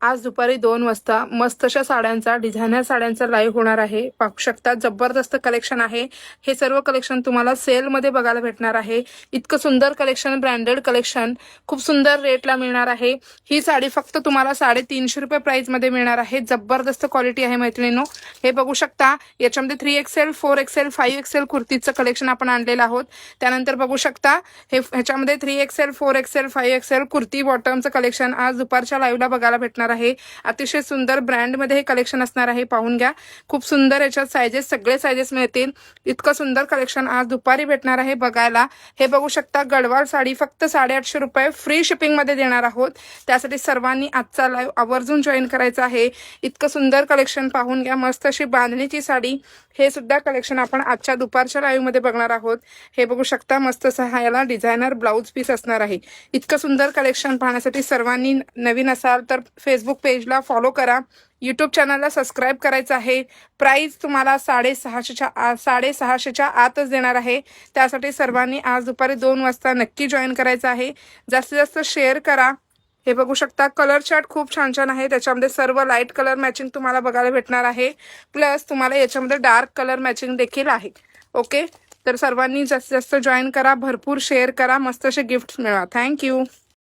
आज दुपारी 2 वाजता मस्त अशा साड्यांचा डिझायनर साड्यांचा लाईव्ह होणार आहे। पाहू शकता जबरदस्त कलेक्शन आहे। हे सर्व कलेक्शन तुम्हाला सेल मध्ये बघायला भेटणार आहे। इतकं सुंदर कलेक्शन, ब्रँडेड कलेक्शन खूप सुंदर रेटला मिळणार आहे। ही साडी फक्त तुम्हाला 350 रुपये प्राइस मध्ये मिळणार आहे। जबरदस्त क्वालिटी आहे मैत्रिणींनो। हे बघू शकता याच्यामध्ये 3XL 4XL 5XL कुर्तीचं कलेक्शन आपण आणलेलं आहोत। त्यानंतर बघू शकता ह्याच्यामध्ये 3XL 4XL 5XL kurti बॉटमचं collection आज दुपारच्या लाईव्हला बघायला भेटणार आहे। अतिशय सुंदर ब्रँड मध्ये हे कलेक्शन असणार आहे। पाहून घ्या, खूप सुंदर याच्यात साइजेस, सगळे साइजेस मिळतील। इतकं सुंदर कलेक्शन आज दुपारी भेटणार आहे बघायला। हे बघू शकता गडवाल साडी फक्त 850 रुपये फ्री शिपिंग मध्ये देणार आहोत। त्यासाठी सर्वांनी आजचा लाईव्ह आवर्जून जॉईन करायचा आहे। इतकं सुंदर कलेक्शन पाहून घ्या। मस्त अशी बांधणीची साडी, हे सुद्धा कलेक्शन आपण आजच्या दुपारच्या लाईव्ह मध्ये बघणार आहोत। हे बघू शकता मस्त असं याला डिझायनर ब्लाउज पीस असणार आहे। इतकं सुंदर कलेक्शन पाहण्यासाठी सर्वांनी नवीन असाल तर फेसबुक पेजला फॉलो करा, यूट्यूब चॅनलला सबस्क्राईब करायचं आहे। प्राइस तुम्हाला 650च्या आतच देणार आहे। त्यासाठी सर्वांनी आज दुपारी 2 वाजता नक्की जॉईन करायचं आहे। जास्तीत जास्त शेअर करा। हे बघू शकता कलर चार्ट खूप छान छान आहे। त्याच्यामध्ये सर्व लाईट कलर मॅचिंग तुम्हाला बघायला भेटणार आहे। प्लस तुम्हाला याच्यामध्ये डार्क कलर मॅचिंग देखील आहे। ओके, तर सर्वांनी जास्तीत जास्त जॉईन करा, भरपूर शेअर करा, मस्त असे गिफ्ट्स मिळवा। थँक्यू।